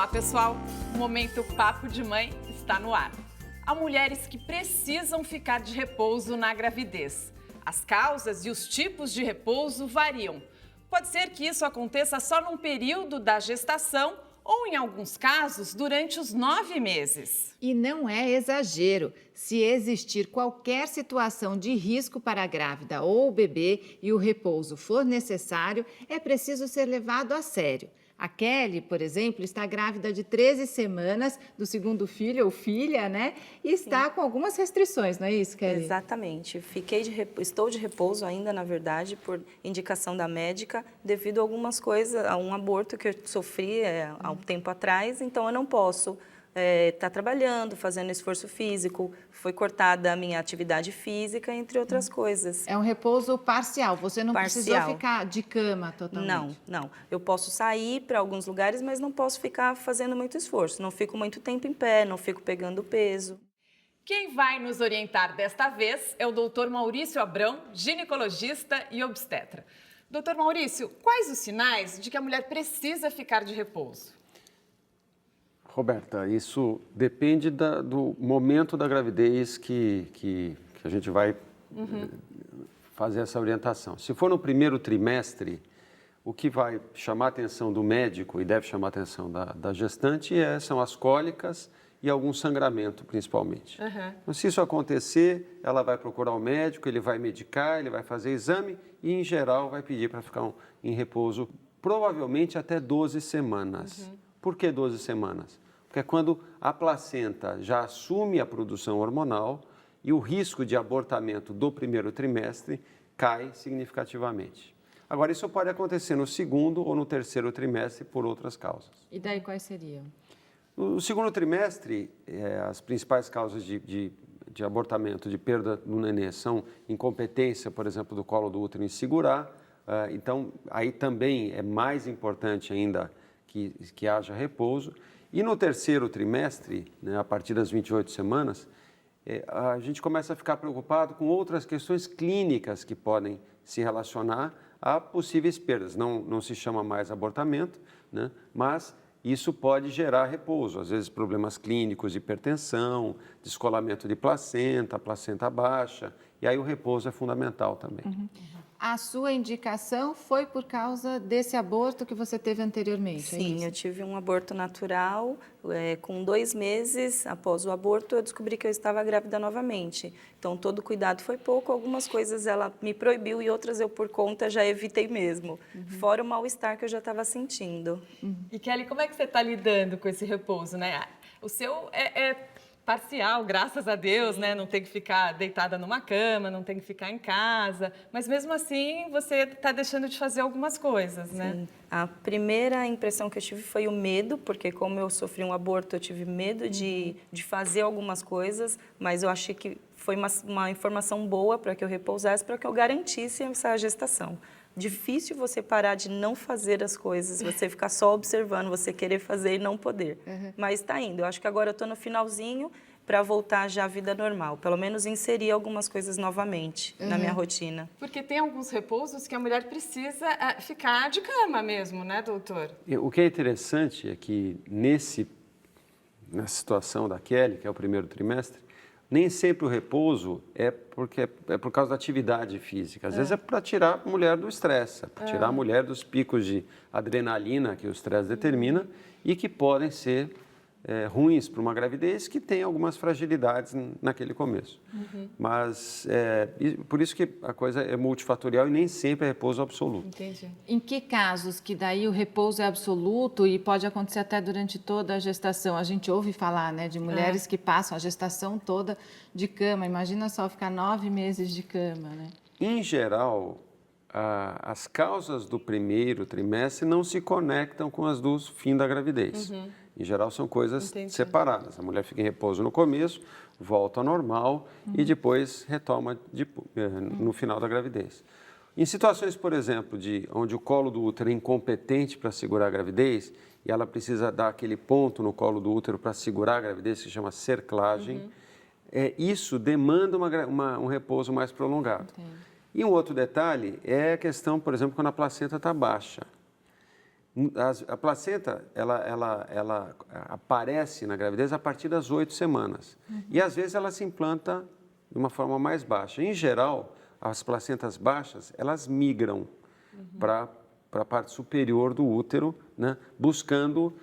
Olá, pessoal! O Momento Papo de Mãe está no ar. Há mulheres que precisam ficar de repouso na gravidez. As causas e os tipos de repouso variam. Pode ser que isso aconteça só num período da gestação ou, em alguns casos, durante os 9 meses. E não é exagero. Se existir qualquer situação de risco para a grávida ou o bebê e o repouso for necessário, é preciso ser levado a sério. A Kelly, por exemplo, está grávida de 13 semanas do segundo filho ou filha, né? E está com algumas restrições, não é isso, Kelly? Exatamente. Estou de repouso ainda, na verdade, por indicação da médica, devido a algumas coisas, a um aborto que eu sofri há um tempo atrás, então eu não posso estar trabalhando, fazendo esforço físico, foi cortada a minha atividade física, entre outras coisas. É um repouso parcial, você não precisou Parcial. ficar de cama totalmente. Não. Eu posso sair para alguns lugares, mas não posso ficar fazendo muito esforço. Não fico muito tempo em pé, não fico pegando peso. Quem vai nos orientar desta vez é o Dr. Maurício Abrão, ginecologista e obstetra. Dr. Maurício, quais os sinais de que a mulher precisa ficar de repouso? Roberta, isso depende do momento da gravidez que a gente vai fazer essa orientação. Se for no primeiro trimestre, o que vai chamar a atenção do médico e deve chamar a atenção da gestante são as cólicas e algum sangramento, principalmente. Então, se isso acontecer, ela vai procurar o médico, ele vai medicar, ele vai fazer exame e, em geral, vai pedir para ficar em repouso provavelmente até 12 semanas. Por que 12 semanas? Porque é quando a placenta já assume a produção hormonal e o risco de abortamento do primeiro trimestre cai significativamente. Agora, isso pode acontecer no segundo ou no terceiro trimestre por outras causas. E daí quais seriam? No segundo trimestre, as principais causas de abortamento, de perda do nenê, são incompetência, por exemplo, do colo do útero em segurar. Então, aí também é mais importante ainda que haja repouso. E no terceiro trimestre, né, a partir das 28 semanas, a gente começa a ficar preocupado com outras questões clínicas que podem se relacionar a possíveis perdas. Não se chama mais abortamento, né, mas isso pode gerar repouso, às vezes problemas clínicos, hipertensão, descolamento de placenta baixa, e aí o repouso é fundamental também. A sua indicação foi por causa desse aborto que você teve anteriormente, é Sim, isso? eu tive um aborto natural. Com 2 meses após o aborto, eu descobri que eu estava grávida novamente. Então, todo o cuidado foi pouco. Algumas coisas ela me proibiu e outras eu, por conta, já evitei mesmo. Fora o mal-estar que eu já estava sentindo. E Kelly, como é que você está lidando com esse repouso, né? O seu é parcial, graças a Deus, né? Não tem que ficar deitada numa cama, não tem que ficar em casa, mas mesmo assim você está deixando de fazer algumas coisas, né? Sim. A primeira impressão que eu tive foi o medo, porque como eu sofri um aborto, eu tive medo de fazer algumas coisas, mas eu achei que foi uma informação boa para que eu repousasse, para que eu garantisse essa gestação. Difícil você parar de não fazer as coisas, você ficar só observando, você querer fazer e não poder. Mas está indo. Eu acho que agora eu estou no finalzinho para voltar já à vida normal. Pelo menos inserir algumas coisas novamente na minha rotina. Porque tem alguns repousos que a mulher precisa ficar de cama mesmo, né, doutor? O que é interessante é que nessa situação da Kelly, que é o primeiro trimestre, nem sempre o repouso é por causa da atividade física. Às vezes é para tirar a mulher do estresse, para tirar a mulher dos picos de adrenalina que o estresse determina e que podem ser ruins para uma gravidez que tem algumas fragilidades naquele começo. Mas por isso que a coisa é multifatorial e nem sempre é repouso absoluto. Entendi. Em que casos que daí o repouso é absoluto e pode acontecer até durante toda a gestação? A gente ouve falar, né, de mulheres que passam a gestação toda de cama. Imagina só ficar 9 meses de cama, né? Em geral, as causas do primeiro trimestre não se conectam com as do fim da gravidez. Em geral, são coisas separadas. A mulher fica em repouso no começo, volta ao normal e depois retoma no final da gravidez. Em situações, por exemplo, onde o colo do útero é incompetente para segurar a gravidez e ela precisa dar aquele ponto no colo do útero para segurar a gravidez, que se chama cerclagem, isso demanda um repouso mais prolongado. E um outro detalhe é a questão, por exemplo, quando a placenta está baixa. A placenta, ela aparece na gravidez a partir das 8 semanas. E, às vezes, ela se implanta de uma forma mais baixa. Em geral, as placentas baixas, elas migram para a parte superior do útero, né, buscando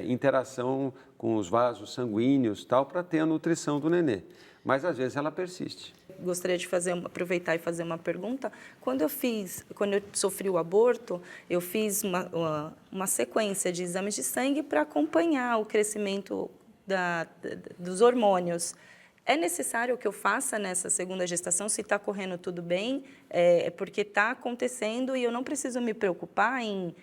interação com os vasos sanguíneos, tal, para ter a nutrição do nenê. Mas, às vezes, ela persiste. Gostaria de aproveitar e fazer uma pergunta. Quando eu sofri o aborto, eu fiz uma sequência de exames de sangue para acompanhar o crescimento dos hormônios. É necessário que eu faça nessa segunda gestação, se está correndo tudo bem, porque está acontecendo e eu não preciso me preocupar em,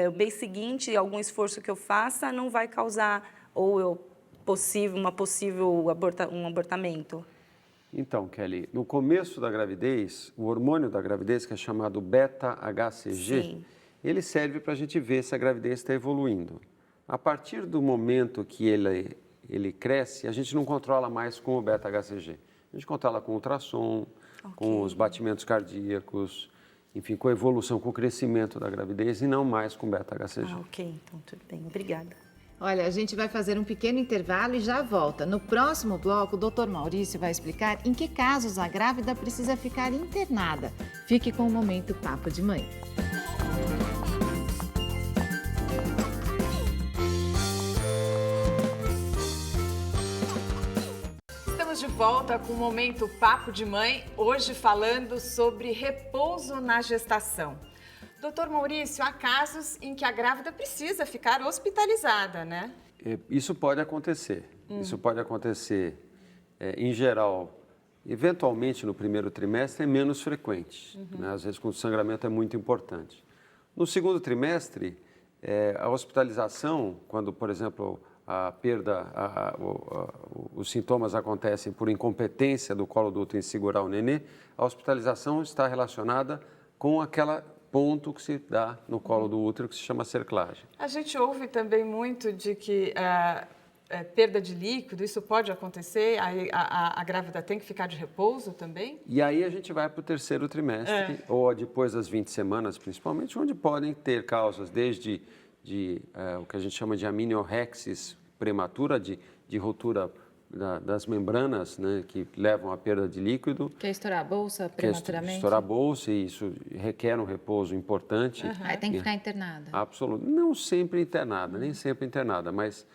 o mês seguinte, algum esforço que eu faça não vai causar um possível abortamento. Então, Kelly, no começo da gravidez, o hormônio da gravidez, que é chamado beta-HCG, Sim. ele serve para a gente ver se a gravidez está evoluindo. A partir do momento que ele cresce, a gente não controla mais com o beta-HCG. A gente controla com ultrassom, com os batimentos cardíacos, enfim, com a evolução, com o crescimento da gravidez e não mais com beta-HCG. Ok, então tudo bem. Obrigada. Olha, a gente vai fazer um pequeno intervalo e já volta. No próximo bloco, o Dr. Maurício vai explicar em que casos a grávida precisa ficar internada. Fique com o Momento Papo de Mãe. Estamos de volta com o Momento Papo de Mãe, hoje falando sobre repouso na gestação. Doutor Maurício, há casos em que a grávida precisa ficar hospitalizada, né? Isso pode acontecer. Isso pode acontecer, em geral, eventualmente no primeiro trimestre é menos frequente. Né? Às vezes, quando o sangramento é muito importante. No segundo trimestre, a hospitalização, quando, por exemplo, a perda, os sintomas acontecem por incompetência do colo do útero em segurar o nenê, a hospitalização está relacionada com aquela ponto que se dá no colo do útero, que se chama cerclagem. A gente ouve também muito de que perda de líquido, isso pode acontecer, aí a grávida tem que ficar de repouso também? E aí a gente vai para o terceiro trimestre, ou depois das 20 semanas, principalmente, onde podem ter causas desde o que a gente chama de amniorexis prematura, de ruptura das membranas, né, que levam à perda de líquido. Quer estourar a bolsa prematuramente? Estourar a bolsa, e isso requer um repouso importante. Aí tem que ficar internada. Absoluto. Não sempre internada, nem sempre internada, mas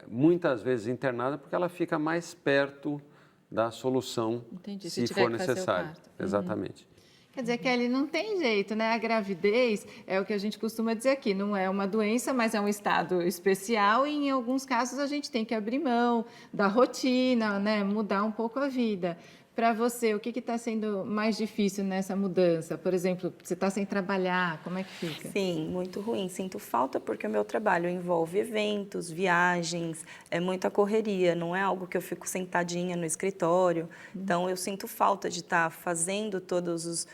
muitas vezes internada porque ela fica mais perto da solução, Entendi. se tiver for que fazer o necessário. parto. Exatamente. Quer dizer, Kelly, não tem jeito, né? A gravidez é o que a gente costuma dizer aqui, não é uma doença, mas é um estado especial e em alguns casos a gente tem que abrir mão da rotina, né? Mudar um pouco a vida. Para você, o que está sendo mais difícil nessa mudança? Por exemplo, você está sem trabalhar, como é que fica? Sim, muito ruim. Sinto falta porque o meu trabalho envolve eventos, viagens, é muita correria, não é algo que eu fico sentadinha no escritório. Então, eu sinto falta de estar fazendo todos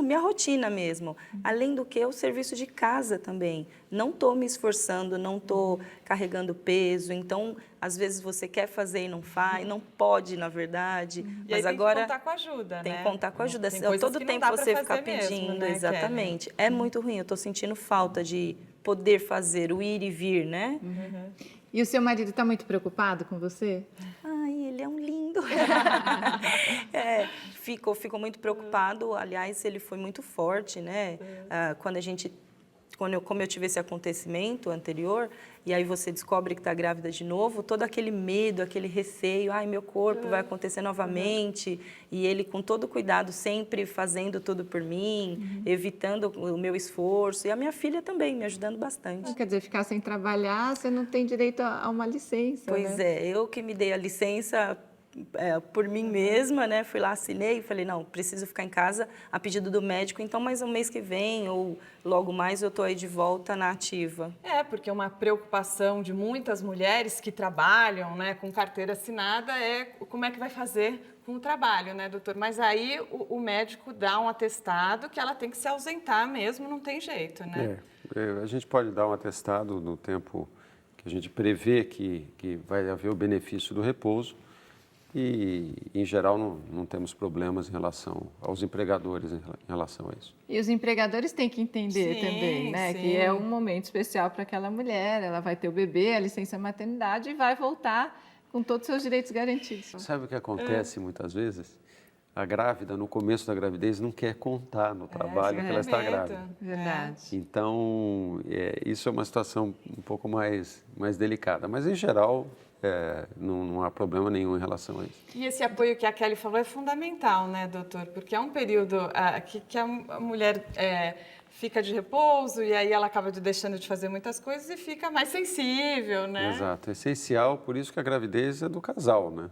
minha rotina mesmo. Além do que, o serviço de casa também. Não estou me esforçando, não estou carregando peso. Então, às vezes você quer fazer e não faz, não pode, na verdade. E mas aí agora tem que contar com ajuda, né? tem que contar com ajuda. Tem coisas Todo que não tempo dá pra você fazer ficar mesmo, pedindo, né, exatamente. Kelly? É muito ruim. Eu estou sentindo falta de poder fazer o ir e vir, né? E o seu marido está muito preocupado com você? Ai, ele é um lindo. Ficou muito preocupado. Aliás, ele foi muito forte, né? Como eu tive esse acontecimento anterior, e aí você descobre que está grávida de novo, todo aquele medo, aquele receio, ai, meu corpo vai acontecer novamente, e ele com todo cuidado, sempre fazendo tudo por mim, evitando o meu esforço, e a minha filha também, me ajudando bastante. Quer dizer, ficar sem trabalhar, você não tem direito a uma licença, Pois né? eu que me dei a licença por mim mesma, né? Fui lá, assinei e falei, não, preciso ficar em casa a pedido do médico, então mais um mês que vem ou logo mais eu estou aí de volta na ativa. Porque uma preocupação de muitas mulheres que trabalham, né, com carteira assinada é como é que vai fazer com o trabalho, né, doutor? Mas aí o médico dá um atestado que ela tem que se ausentar mesmo, não tem jeito, né? A gente pode dar um atestado no tempo que a gente prevê que vai haver o benefício do repouso. e, em geral, não temos problemas em relação aos empregadores em relação a isso. E os empregadores têm que entender também, né? sim. Que é um momento especial para aquela mulher, ela vai ter o bebê, a licença maternidade e vai voltar com todos os seus direitos garantidos. Sabe o que acontece muitas vezes? A grávida, no começo da gravidez, não quer contar no trabalho que ela está medo. grávida. Verdade. Então, isso é uma situação um pouco mais delicada. Mas, em geral, não há problema nenhum em relação a isso. E esse apoio que a Kelly falou é fundamental, né, doutor? Porque é um período que a mulher fica de repouso e aí ela acaba deixando de fazer muitas coisas e fica mais sensível, né? Exato, é essencial, por isso que a gravidez é do casal, né?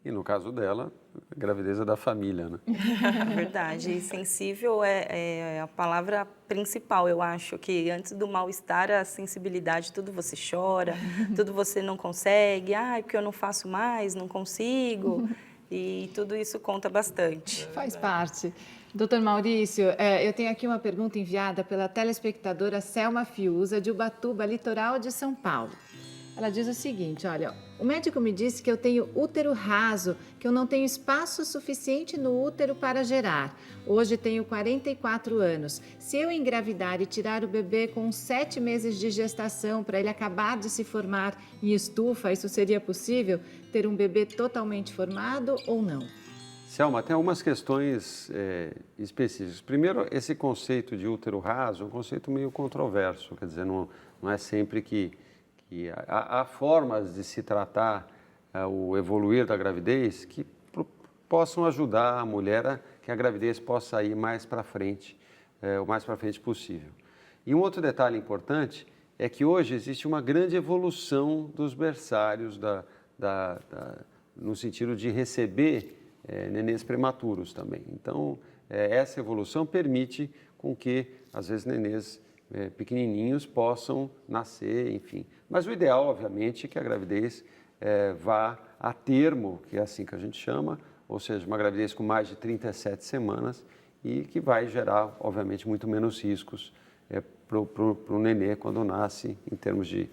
E no caso dela, a gravidez é da família, né? É verdade. E sensível é a palavra principal, eu acho, que antes do mal-estar, a sensibilidade, tudo você chora, tudo você não consegue, porque eu não faço mais, não consigo, e tudo isso conta bastante. Faz parte. Doutor Maurício, eu tenho aqui uma pergunta enviada pela telespectadora Selma Fiuza, de Ubatuba, litoral de São Paulo. Ela diz o seguinte, olha, o médico me disse que eu tenho útero raso, que eu não tenho espaço suficiente no útero para gerar. Hoje tenho 44 anos. Se eu engravidar e tirar o bebê com 7 meses de gestação para ele acabar de se formar em estufa, isso seria possível? Ter um bebê totalmente formado ou não? Selma, tem algumas questões específicas. Primeiro, esse conceito de útero raso é um conceito meio controverso, quer dizer, não é sempre que há formas de se tratar o evoluir da gravidez que possam ajudar a mulher a que a gravidez possa ir mais para frente, o mais para frente possível. E um outro detalhe importante é que hoje existe uma grande evolução dos berçários no sentido de receber nenês prematuros também. Então, essa evolução permite com que, às vezes, nenês pequenininhos possam nascer, enfim. Mas o ideal, obviamente, é que a gravidez vá a termo, que é assim que a gente chama, ou seja, uma gravidez com mais de 37 semanas e que vai gerar, obviamente, muito menos riscos para o nenê quando nasce, em termos de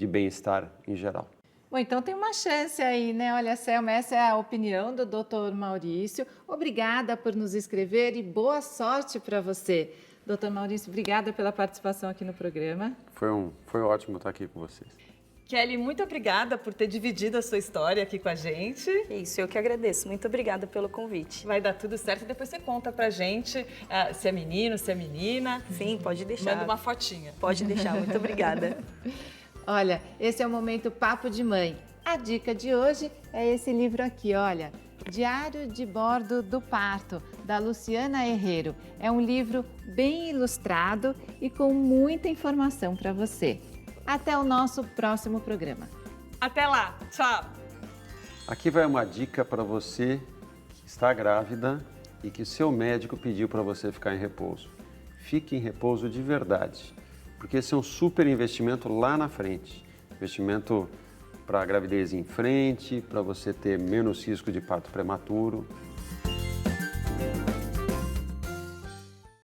bem-estar em geral. Bom, então tem uma chance aí, né? Olha, Selma, essa é a opinião do Dr. Maurício. Obrigada por nos escrever e boa sorte para você. Dr. Maurício, obrigada pela participação aqui no programa. Foi ótimo estar aqui com vocês. Kelly, muito obrigada por ter dividido a sua história aqui com a gente. Isso, eu que agradeço. Muito obrigada pelo convite. Vai dar tudo certo e depois você conta pra gente se é menino, se é menina. Sim, pode deixar. Manda uma fotinha. Pode deixar, muito obrigada. Olha, esse é o Momento Papo de Mãe. A dica de hoje é esse livro aqui, olha. Diário de Bordo do Parto, da Luciana Herrero. É um livro bem ilustrado e com muita informação para você. Até o nosso próximo programa. Até lá, tchau! Aqui vai uma dica para você que está grávida e que seu médico pediu para você ficar em repouso. Fique em repouso de verdade, porque esse é um super investimento lá na frente. Investimento para a gravidez em frente, para você ter menos risco de parto prematuro.